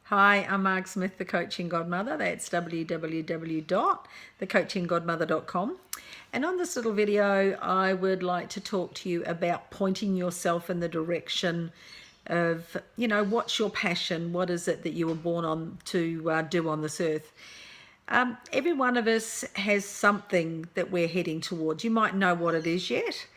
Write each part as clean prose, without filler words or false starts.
Hi, I'm Marg Smith, the Coaching Godmother. That's www.thecoachinggodmother.com. And on this little video, I would like to talk to you about pointing yourself in the direction of, what's your passion? What is it that you were born on to do on this earth? Every one of us has something that we're heading towards. You might know what it is yet,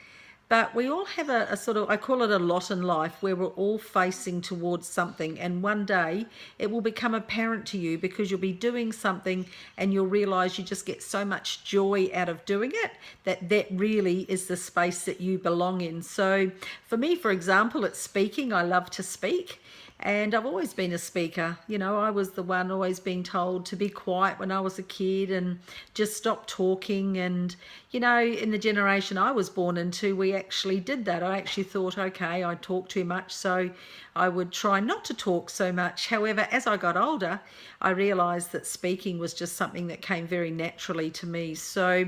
but we all have a sort of, I call it a lot in life, where we're all facing towards something, and one day it will become apparent to you because you'll be doing something and you'll realize you just get so much joy out of doing it that really is the space that you belong in. So for me, for example, it's speaking. I love to speak. And I've always been a speaker. I was the one always being told to be quiet when I was a kid and just stop talking. And, in the generation I was born into, we actually did that. I actually thought, okay, I talk too much, so I would try not to talk so much. However, as I got older, I realised that speaking was just something that came very naturally to me. So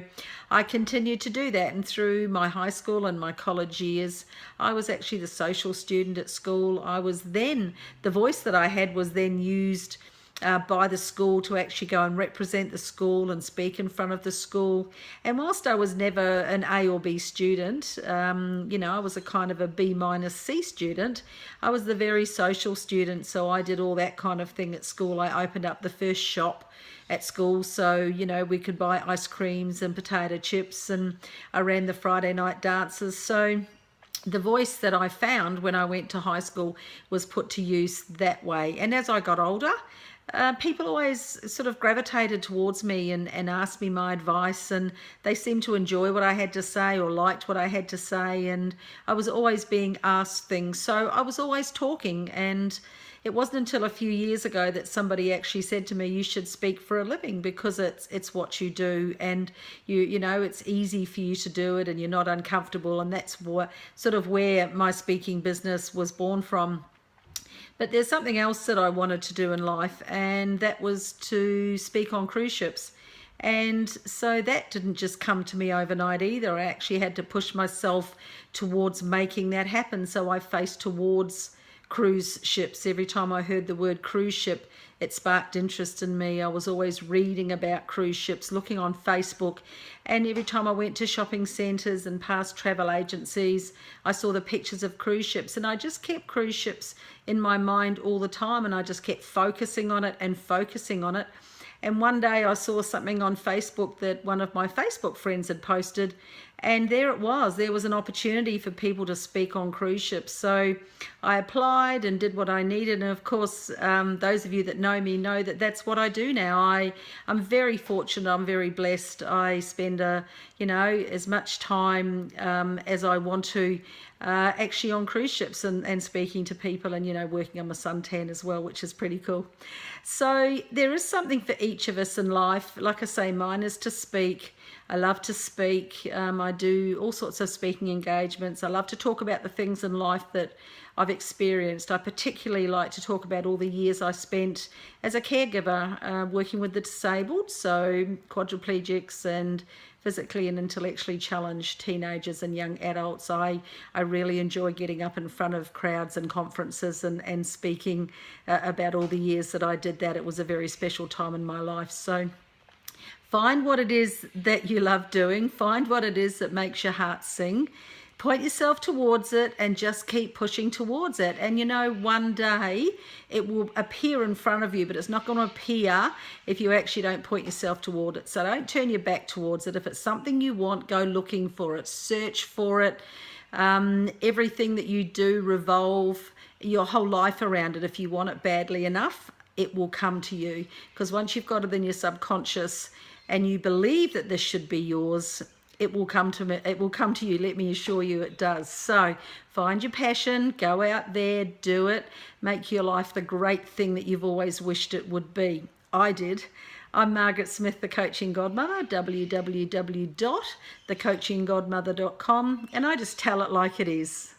I continued to do that. And through my high school and my college years, I was actually the social student at school. The voice that I had was then used by the school to actually go and represent the school and speak in front of the school. And whilst I was never an A or B student, I was a kind of a B minus C student, I was the very social student. So I did all that kind of thing at school. I opened up the first shop at school, so we could buy ice creams and potato chips, and I ran the Friday night dances. So the voice that I found when I went to high school was put to use that way. And as I got older, people always sort of gravitated towards me and asked me my advice, and they seemed to enjoy what I had to say or liked what I had to say, and I was always being asked things. So I was always talking, and it wasn't until a few years ago that somebody actually said to me, you should speak for a living because it's what you do, and it's easy for you to do it and you're not uncomfortable. And that's sort of where my speaking business was born from. But there's something else that I wanted to do in life, and that was to speak on cruise ships. And so that didn't just come to me overnight either. I actually had to push myself towards making that happen. So I faced towards cruise ships. Every time I heard the word cruise ship, it sparked interest in me. I was always reading about cruise ships, looking on Facebook, and every time I went to shopping centres and past travel agencies, I saw the pictures of cruise ships, and I just kept cruise ships in my mind all the time, and I just kept focusing on it and focusing on it. And one day I saw something on Facebook that one of my Facebook friends had posted, and there it was. There was an opportunity for people to speak on cruise ships. So I applied and did what I needed. And of course, those of you that know me know that that's what I do now. I'm very fortunate. I'm very blessed. I spend as much time as I want to actually on cruise ships and speaking to people, and working on my suntan as well, which is pretty cool. So there is something for each of us in life. Like I say, mine is to speak. I love to speak. I do all sorts of speaking engagements. I love to talk about the things in life that I've experienced. I particularly like to talk about all the years I spent as a caregiver working with the disabled, so quadriplegics and physically and intellectually challenged teenagers and young adults. I really enjoy getting up in front of crowds and conferences and speaking about all the years that I did that. It was a very special time in my life. So find what it is that you love doing. Find what it is that makes your heart sing. Point yourself towards it and just keep pushing towards it. And one day it will appear in front of you, but it's not going to appear if you actually don't point yourself toward it. So don't turn your back towards it. If it's something you want, go looking for it, search for it. Everything that you do revolve your whole life around it. If you want it badly enough, it will come to you, because once you've got it in your subconscious and you believe that this should be yours, it will come to me. It will come to you. Let me assure you it does. So find your passion, go out there, do it, make your life the great thing that you've always wished it would be. I did. I'm Margaret Smith, the Coaching Godmother, www.thecoachinggodmother.com, and I just tell it like it is.